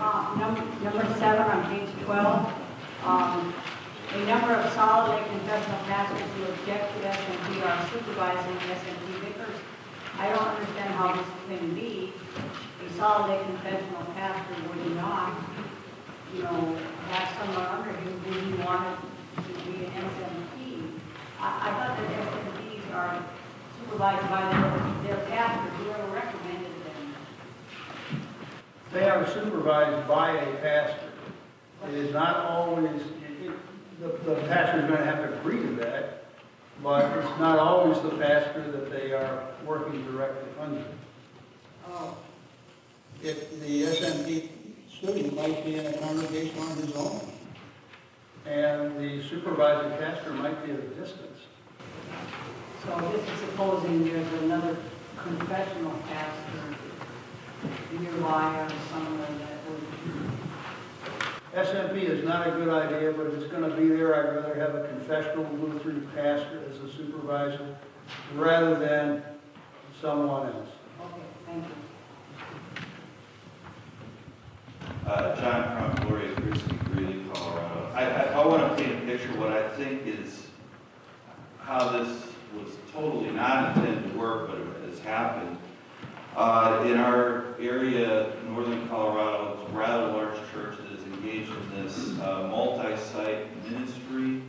Number 7 on page 12. A number of solid and confessional pastors who object to SMP are supervising SMP vicars. I don't understand how this can be. A solid and confessional pastor would not, have someone under him who he wanted to be an SMP. I thought that SMPs are supervised by their pastor, whoever recommended them. They are supervised by a pastor. It is not always, the pastor is going to have to agree to that, but it's not always the pastor that they are working directly under. Oh. If the SMP student might be in a congregation on his own, and the supervising pastor might be at a distance. So this is supposing there's another confessional pastor nearby or somewhere that would... SMP is not a good idea, but if it's going to be there, I'd rather have a confessional Lutheran pastor as a supervisor rather than someone else. Okay, thank you. John from Gloria Christi, Greeley, Colorado. I want to paint a picture of what I think is how this was totally not intended to work, but it has happened. In our area, northern Colorado, it's a rather large church that is engaged in this multi-site ministry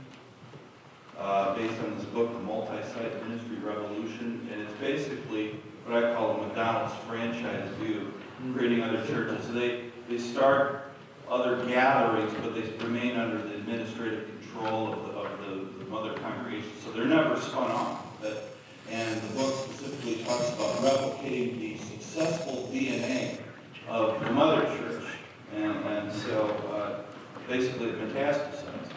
based on this book, The Multi-Site Ministry Revolution. And it's basically what I call the McDonald's franchise view of creating other churches. So they start other gatherings, but they remain under the administrative control of the mother congregation. So they're never spun off. And the book specifically talks about replicating the successful DNA of the mother church. And so basically it metastasizes.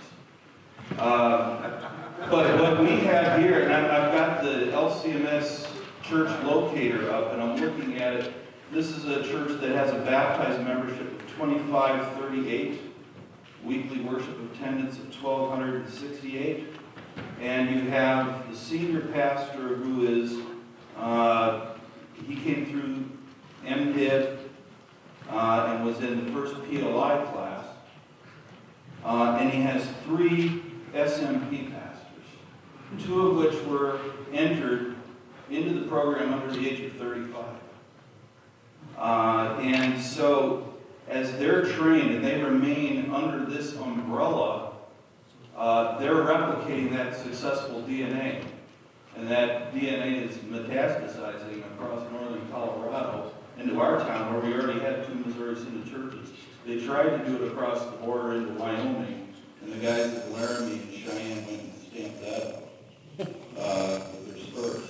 But what we have here, and I've got the LCMS church locator up, and I'm looking at it. This is a church that has a baptized membership of 2538, weekly worship attendance of 1,268, and you have the senior pastor who is, he came through MDiv and was in the first PLI class, and he has 3 SMP pastors, 2 of which were entered into the program under the age of 35. And so, as they're trained and they remain under this umbrella, they're replicating that successful DNA. And that DNA is metastasizing across northern Colorado into our town where we already had 2 Missouri Synod churches. They tried to do it across the border into Wyoming, and the guys at Laramie and Cheyenne went and stamped that out with their spurs.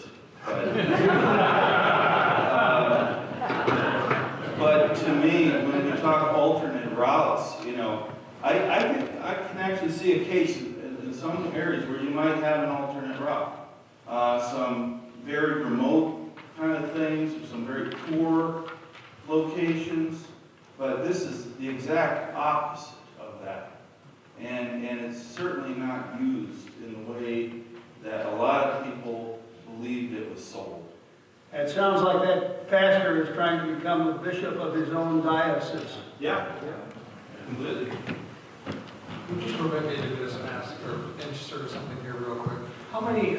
But to me, when we talk alternate routes, I can actually see a case in some areas where you might have an alternate route. Some very remote kind of things, or some very poor locations, but this is the exact opposite of that. And it's certainly not used in the way that a lot of people believed it was sold. It sounds like that pastor is trying to become the bishop of his own diocese. Yeah, completely. Would you permit me to just ask or insert something here real quick? How many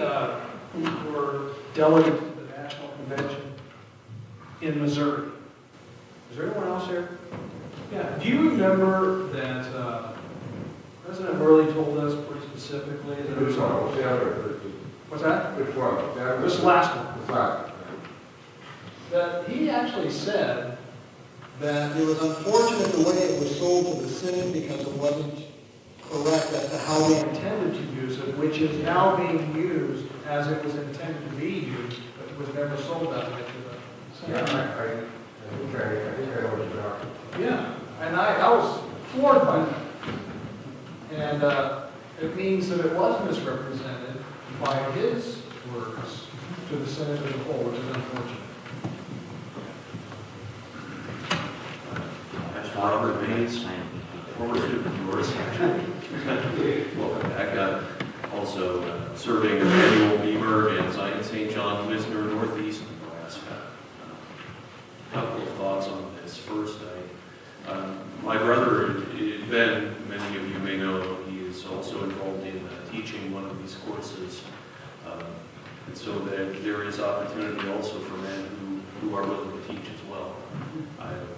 were delegates to the National Convention in Missouri? Is there anyone else here? Yeah. Do you remember that President Burley told us pretty specifically that Which one? What's the other? What's that? Which one? This last one. The flag. That he actually said that it was unfortunate the way it was sold to the Synod because it wasn't correct as to how we intended to use it, which is now being used as it was intended to be used, but it was never sold that way to the Yeah, Synod. I think I know what you're talking about. Yeah, and I was floored by that. And it means that it was misrepresented by his words to the Synod as a whole, which is unfortunate. Robert Bates, former student of yours. Welcome back. Also serving Emmanuel Beamer and Zion St. John Wisner, Northeast Nebraska. A couple of thoughts on this. First, My brother, Ben, many of you may know, he is also involved in teaching one of these courses. And so there is opportunity also for men who are willing to teach as well.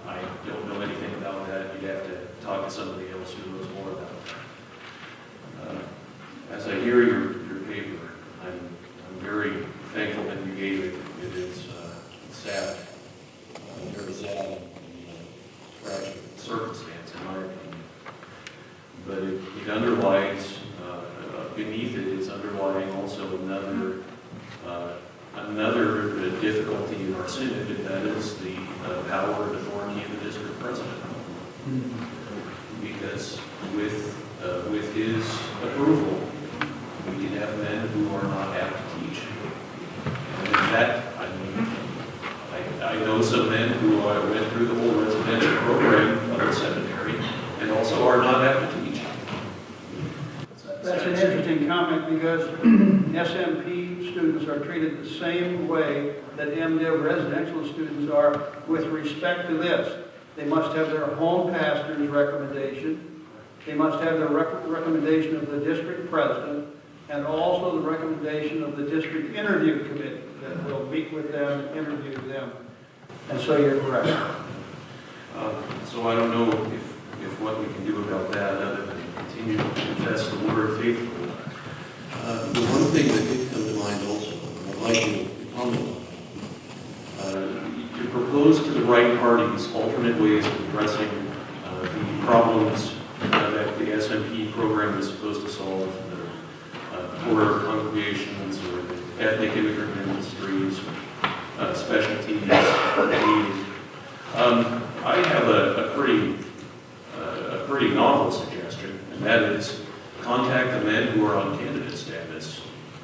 I don't know anything about that. You'd have to talk to somebody else who knows more about that. As I hear your paper, I'm very thankful that you gave it. It is sad, very sad and tragic circumstance in my opinion. But it underlies, beneath it is underlying also another difficulty in our synod, and that is the power and authority of the district president. Because with his approval, we can have men who are not apt to teach. And that, I know some men who went through the whole residential program of the seminary and also are not apt to teach. That's an interesting comment because SMP students are treated the same way that MDiv residential students are with respect to this. They must have their home pastor's recommendation. They must have the recommendation of the district president and also the recommendation of the district interview committee that will meet with them and interview them. And so you're correct. So I don't know if what we can do about that other than continue to confess the word faithfully. The one thing that did come to mind also, and I'd like you to comment on, to propose to the right parties alternate ways of addressing the problems that the SMP program is supposed to solve, the poorer congregations or the ethnic immigrant ministries, specialties, needs. I have a pretty novel suggestion, and that is contact the men who are on candidate status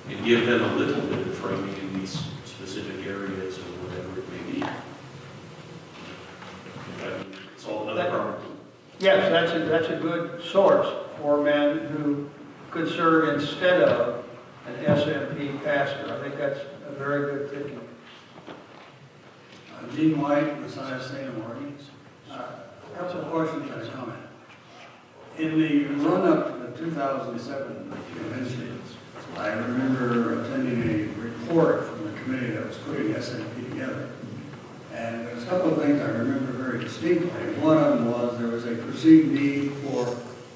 and give them a little bit of training in these specific areas or whatever it may be. Solve another problem. Yes, that's a good source for men who could serve instead of an SMP pastor. I think that's a very good thinking. Dean White, Messiah St. Morgan's. A couple of questions and a comment. In the run-up to the 2007 convention, I remember attending a report from the committee that was putting SMP together. And there's a couple of things I remember very distinctly. One of them was there was a perceived need for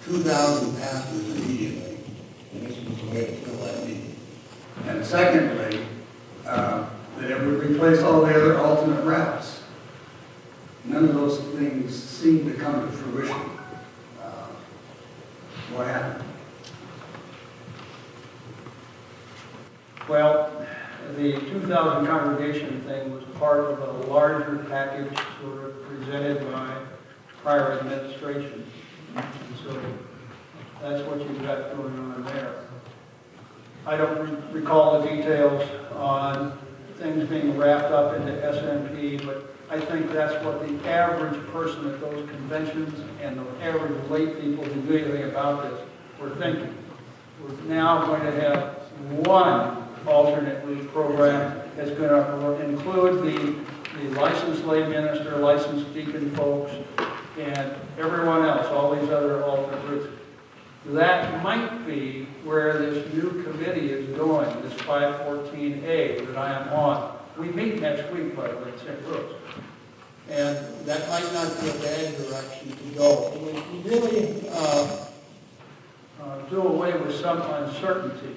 2,000 pastors immediately. And this was the way to fill that need. And secondly, that it would replace all the other alternate routes. None of those things seem to come to fruition. What happened? Well, the 2,000 congregation thing was part of a larger package sort of presented by prior administration. And so that's what you've got going on there. I don't recall the details on things being wrapped up into SMP, but I think that's what the average person at those conventions and the average lay people who knew anything about this were thinking. We're now going to have one alternate week program that's going to include the licensed lay minister, licensed deacon folks, and everyone else, all these other alternate groups. That might be where this new committee is going, this 514A that I am on. We meet next week, by the way, in St. Louis. And that might not be a bad direction to go. We really do away with some uncertainty.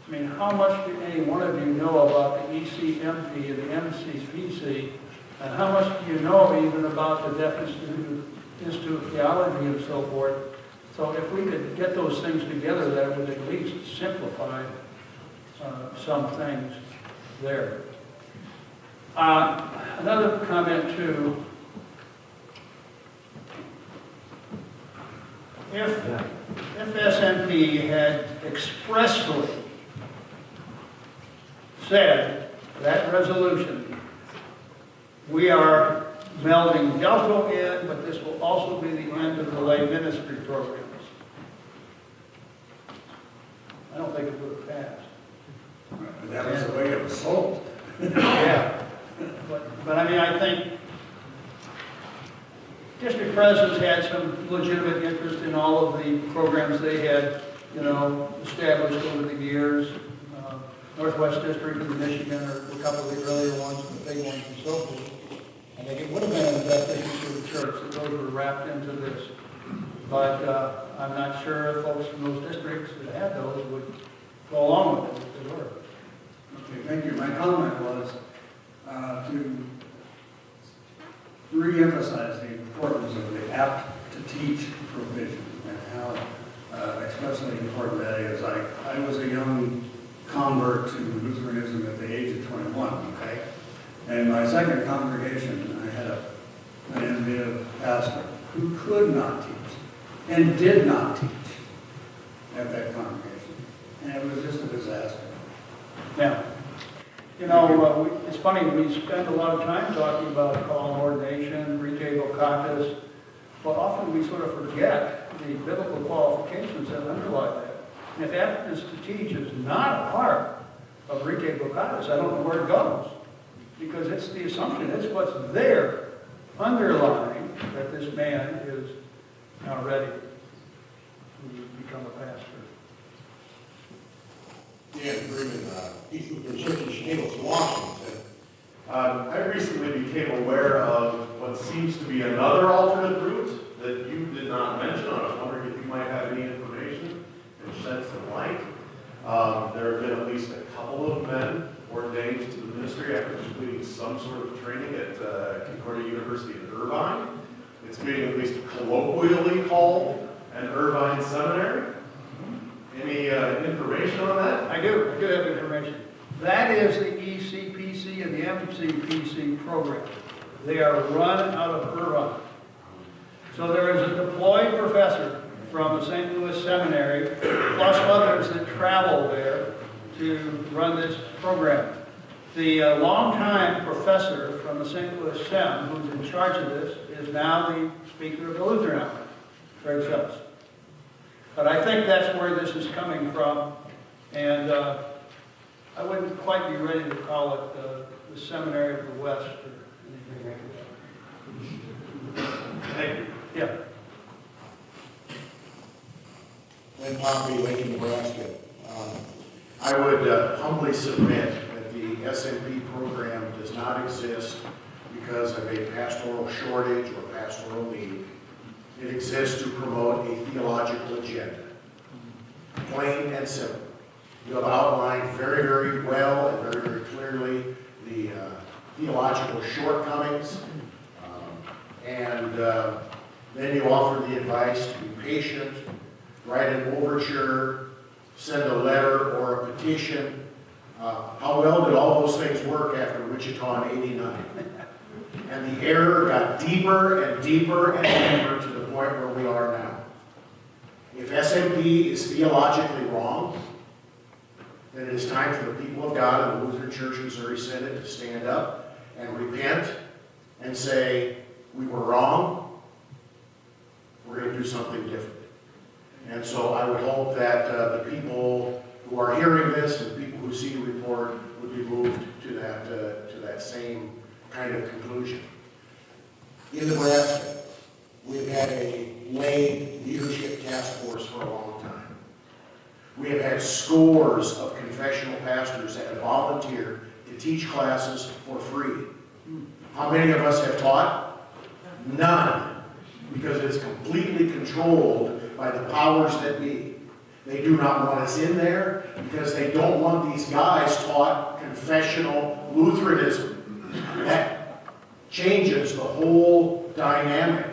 I mean, how much do any one of you know about the ECMP and the MCPC, and how much do you know even about the Deaf Institute of Theology and so forth? So if we could get those things together, that would at least simplify some things there. Another comment too, if SMP had expressly said that resolution, we are melding Delco in, but this will also be the end of the lay ministry programs. I don't think it would have passed. But that was the way it was sold. Yeah. But I mean, I think district presidents had some legitimate interest in all of the programs they had, established over the years. Northwest District of Michigan, or a couple of the earlier ones, and the big ones and so forth. I think it would have been in the best interest of the church that those were wrapped into this. But I'm not sure if folks from those districts that had those would go along with it if they were. Okay, thank you. My comment was to re-emphasize the importance of the apt-to-teach provision and how especially important that is. I was a young convert to Lutheranism at the age of 21, okay? And my second congregation, I had an MDiv pastor who could not teach and did not teach at that congregation. And it was just a disaster. Now, it's funny, we spend a lot of time talking about call and ordination, rete vocatus, but often we sort of forget the biblical qualifications that underlie that. And if aptness to teach is not a part of rete vocatus, I don't know where it goes. Because it's the assumption, it's what's there underlying that this man is now ready to become a pastor. Dan Freeman, East Lutheran Church in Chehalis, Washington. I recently became aware of what seems to be another alternate route that you did not mention. I was wondering if you might have any information and shed some light. There have been at least a couple of men ordained to the ministry after completing some sort of training at Concordia University in Irvine. It's being at least colloquially called an Irvine seminary. Any information on that? I do have information. That is the ECPC and the MCPC program. They are run out of Irvine. So there is a deployed professor from the St. Louis Seminary, plus others that travel there to run this program. The longtime professor from the St. Louis Sem, who's in charge of this, is now the speaker of the Lutheran outlet, Greg Schultz. But I think that's where this is coming from, and I wouldn't quite be ready to call it the Seminary of the West or anything like that. Thank you. Yeah. Glenn Pompey, Lincoln, Nebraska. I would humbly submit that the SMP program does not exist because of a pastoral shortage or pastoral need. It exists to promote a theological agenda. Plain and simple. You have outlined very, very well and very, very clearly the theological shortcomings. And then you offer the advice to be patient, write an overture, send a letter or a petition. How well did all those things work after Wichita in '89? And the error got deeper and deeper and deeper to the point where we are now. If SMP is theologically wrong, then it is time for the people of God and the Lutheran Church Missouri Synod to stand up and repent and say, we were wrong, we're going to do something different. And so I would hope that the people who are hearing this and the people who see the report would be moved to that same kind of conclusion. In Nebraska, we've had a lay leadership task force for a long time. We have had scores of confessional pastors that have volunteered to teach classes for free. How many of us have taught? None, because it is completely controlled by the powers that be. They do not want us in there because they don't want these guys taught confessional Lutheranism. That changes the whole dynamic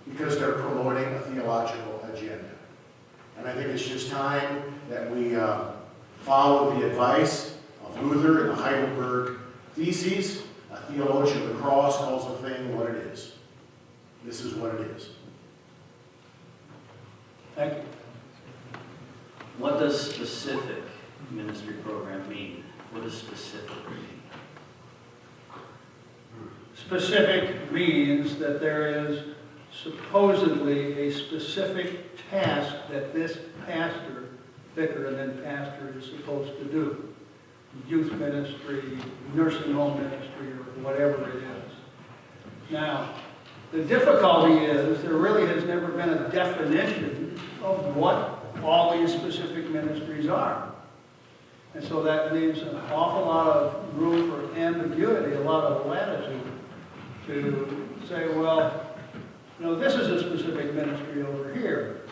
because they're promoting a theological agenda. And I think it's just time that we follow the advice of Luther in the Heidelberg Theses. A theologian of the cross calls a thing what it is. This is what it is. Thank you. What does specific ministry program mean? What does specific mean? Specific means that there is supposedly a specific task that this pastor, vicar and then pastor, is supposed to do. Youth ministry, nursing home ministry, or whatever it is. Now, The difficulty is there really has never been a definition of what all these specific ministries are. And so that leaves an awful lot of room for ambiguity, a lot of latitude to say, well, you know, this is a specific ministry over here.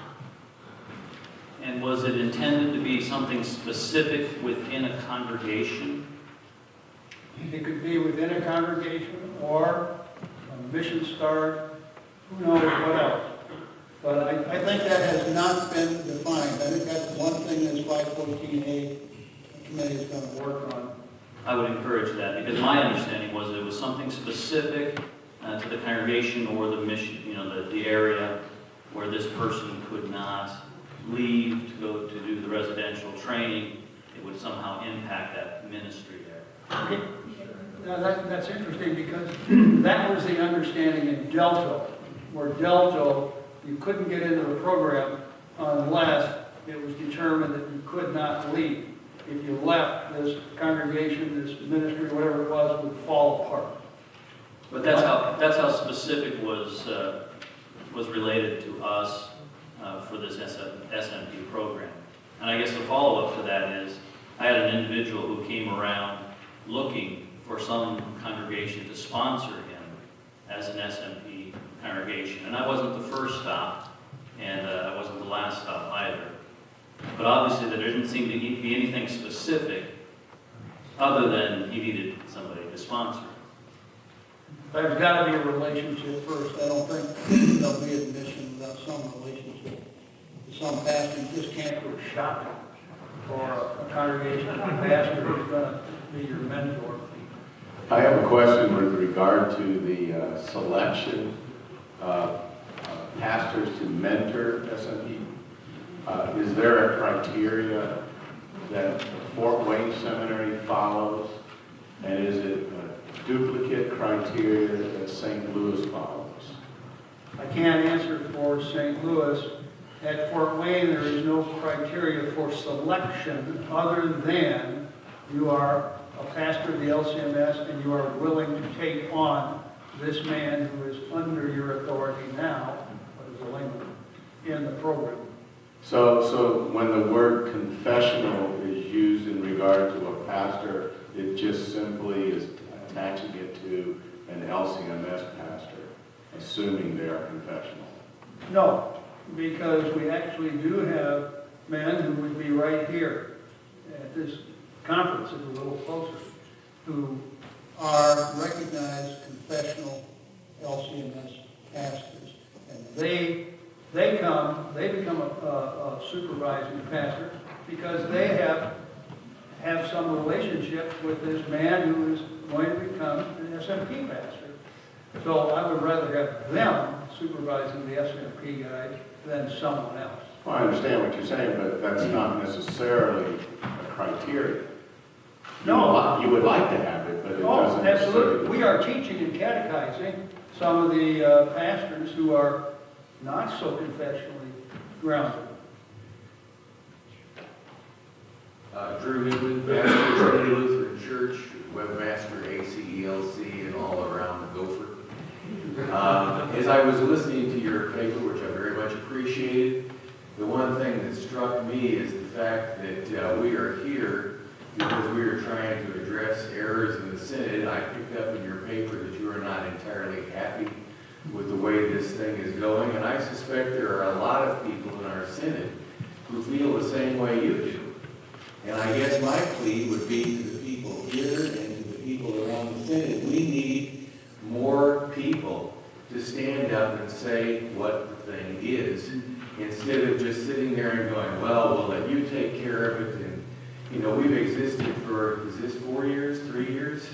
And was it intended to be something specific within a congregation? It could be within a congregation or a mission start, who knows what else. But I think that has not been defined. I think that's one thing this 514A committee is going to work on. I would encourage that, because my understanding was that it was something specific to the congregation or the mission, you know, the area where this person could not leave to go to do the residential training. It would somehow impact that ministry there. Okay. Now that's interesting because that was the understanding in Delta, where Delta, you couldn't get into the program unless it was determined that you could not leave. If you left, this congregation, this ministry, whatever it was, would fall apart. But that's how specific was related to us for this SMP program. And I guess the follow-up to that is, I had an individual who came around looking for some congregation to sponsor him as an SMP congregation. And I wasn't the first stop, and I wasn't the last stop either. But obviously there didn't seem to be anything specific other than he needed somebody to sponsor. There's got to be a relationship first. I don't think there'll be admission without some relationship. Some pastor just can't go shopping for a congregation, a pastor who's going to be your mentor. I have a question with regard to the selection of pastors to mentor SMP. Is there a criteria that Fort Wayne Seminary follows? And is it a duplicate criteria that St. Louis follows? I can't answer for St. Louis. At Fort Wayne, there is no criteria for selection other than you are a pastor of the LCMS and you are willing to take on this man who is under your authority now, what is the layman, in the program. So when the word confessional is used in regard to a pastor, it just simply is attaching it to an LCMS pastor, assuming they are confessional. No, because we actually do have men who would be right here at this conference, it's a little closer, who are recognized confessional LCMS pastors. And they become a supervising pastor because they have some relationship with this man who is going to become an SMP pastor. So I would rather have them supervising the SMP guy than someone else. Well, I understand what you're saying, but that's not necessarily a criteria. No. You would like to have it, but it Oh, doesn't absolutely. necessarily. We are teaching and catechizing some of the pastors who are not so confessionally grounded. Drew Newman, pastor of Trinity Lutheran Church, webmaster, ACELC, and all around the Gopher. As I was listening to your paper, which I very much appreciated, the one thing that struck me is the fact that we are here because we are trying to address errors in the Synod. I picked up in your paper that you are not entirely happy with the way this thing is going, and I suspect there are a lot of people in our Synod who feel the same way you do. And I guess my plea would be to the people here and to the people around the Synod, we need more people to stand up and say what the thing is, instead of just sitting there and going, well, we'll let you take care of it. And, you know, we've existed for, is this 4 years, 3 years?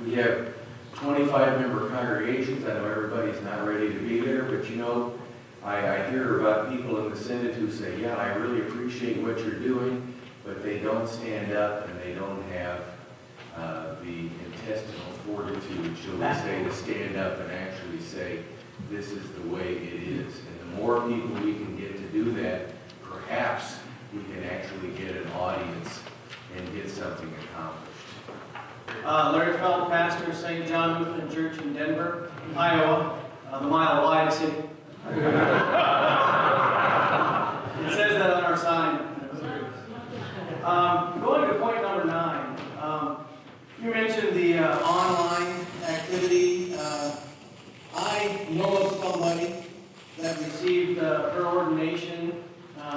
We have 25-member congregations. I know everybody's not ready to be there, but you know, I hear about people in the Synod who say, yeah, I really appreciate what you're doing, but they don't stand up and they don't have the intestinal fortitude, shall we say, to stand up and actually say, this is the way it is. And the more people we can get to do that, perhaps we can actually get an audience and get something accomplished. Larry Feld, pastor, St. John Lutheran Church in Denver, Iowa. her ordination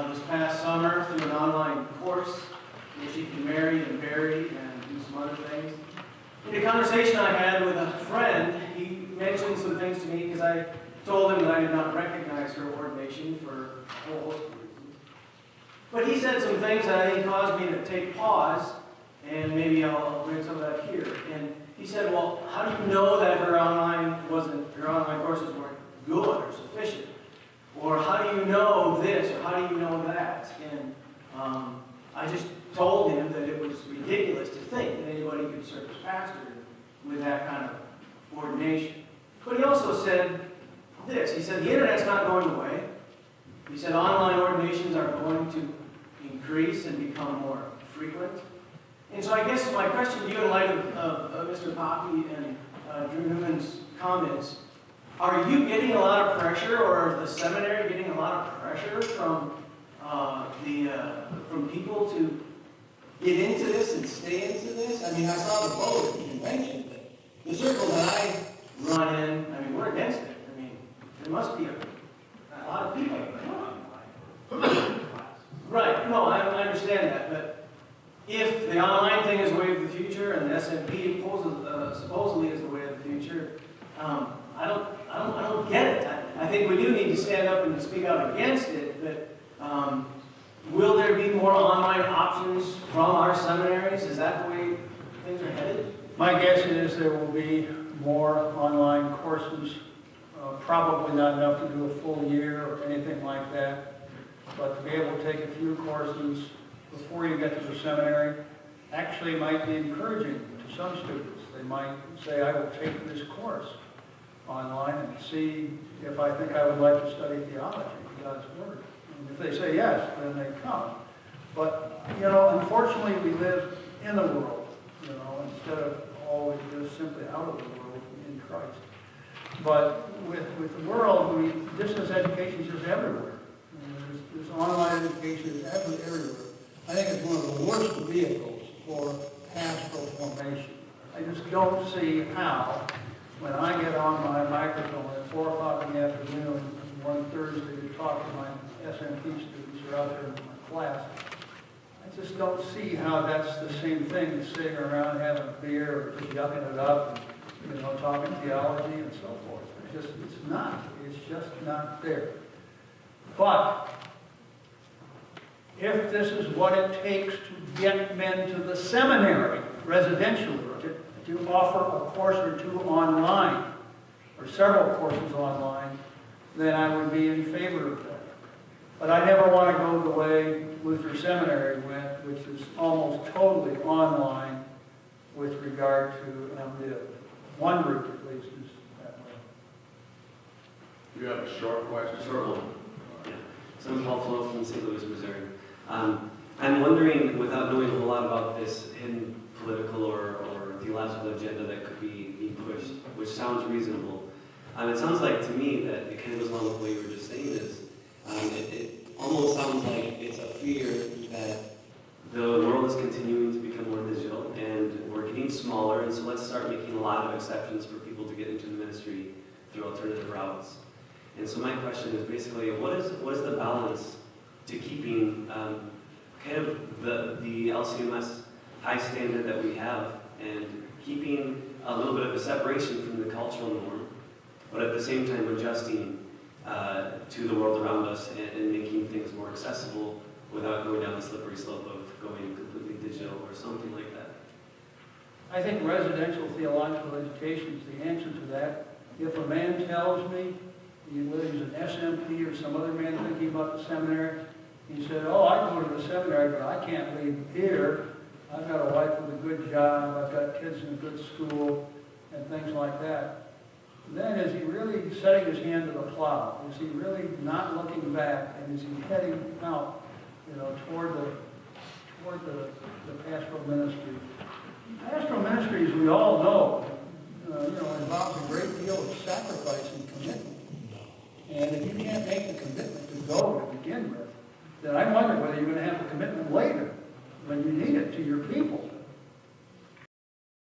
this past summer through an online course where she can marry and bury and do some other things. In a conversation I had with a friend, he mentioned some things to me because I told him that I did not recognize her ordination for a whole host of reasons. But he said some things that I think caused me to take pause, and maybe I'll bring some of that here. And he said, well, how do you know that her online courses weren't good or sufficient? Or how do you know this, or how do you know that? And I just told him that it was ridiculous to think that anybody could serve as pastor with that kind of ordination. But he also said this. He said, the internet's not going away. He said, online ordinations are going to increase and become more frequent. And so I guess my question to you in light of Mr. Poppy and Drew Newman's comments, are you getting a lot of pressure, or is the seminary getting a lot of pressure from people to get into this and stay into this? I mean, I saw the vote at the convention, but the circle that I run in, I mean, we're against it. I mean, there must be a lot of people. Right, no, I understand that, but if the online thing is the way of the future and the SMP supposedly is the way of the future, I don't get it. I think we do need to stand up and speak out against it, but will there be more online options from our seminaries? Is that the way things are headed? My guess is there will be more online courses, probably not enough to do a full year or anything like that, but to be able to take a few courses before you get to the seminary actually might be encouraging to some students. They might say, I will take this course online and see if I think I would like to study theology, God's Word. And if they say yes, then they come. But, unfortunately we live in the world, instead of always just simply out of the world in Christ. But with the world, distance education is just everywhere. This online education is everywhere. I think it's one of the worst vehicles for pastoral formation. I just don't see how, when I get on my microphone at 4 o'clock in the afternoon, one Thursday to talk to my SMP students who are out there in my class, I just don't see how that's the same thing as sitting around having a beer or just yucking it up and, talking theology and so forth. It's just not there. But if this is what it takes to get men to the seminary residentially, to offer a course or two online, or several courses online, then I would be in favor of that. But I never want to go the way Luther Seminary went, which is almost totally online with regard to MDiv. One group, at least, is that way. You have a short question? Short one. Yeah. So I'm Paul Flo from St. Louis, Missouri. I'm wondering, without knowing a whole lot about this hidden political or theological agenda that could be pushed, which sounds reasonable, it sounds like to me that it kind of goes along with what you were just saying is, it almost sounds like it's a fear that the world is continuing to become more digital and we're getting smaller, and so let's start making a lot of exceptions for people to get into the ministry through alternative routes. And so my question is basically, what is the balance to keeping kind of the LCMS high standard that we have and keeping a little bit of a separation from the cultural norm, but at the same time adjusting to the world around us and making things more accessible without going down the slippery slope of going completely digital or something like that? I think residential theological education is the answer to that. If a man tells me, whether he's an SMP or some other man thinking about the seminary, he said, oh, I go to the seminary, but I can't leave here. I've got a wife with a good job, I've got kids in a good school, and things like that. Then is he really setting his hand to the plow? Is he really not looking back, and is he heading out, toward the pastoral ministry? Pastoral ministry, as we all know, involves a great deal of sacrifice and commitment. And if you can't make the commitment to go to begin with, then I wonder whether you're going to have the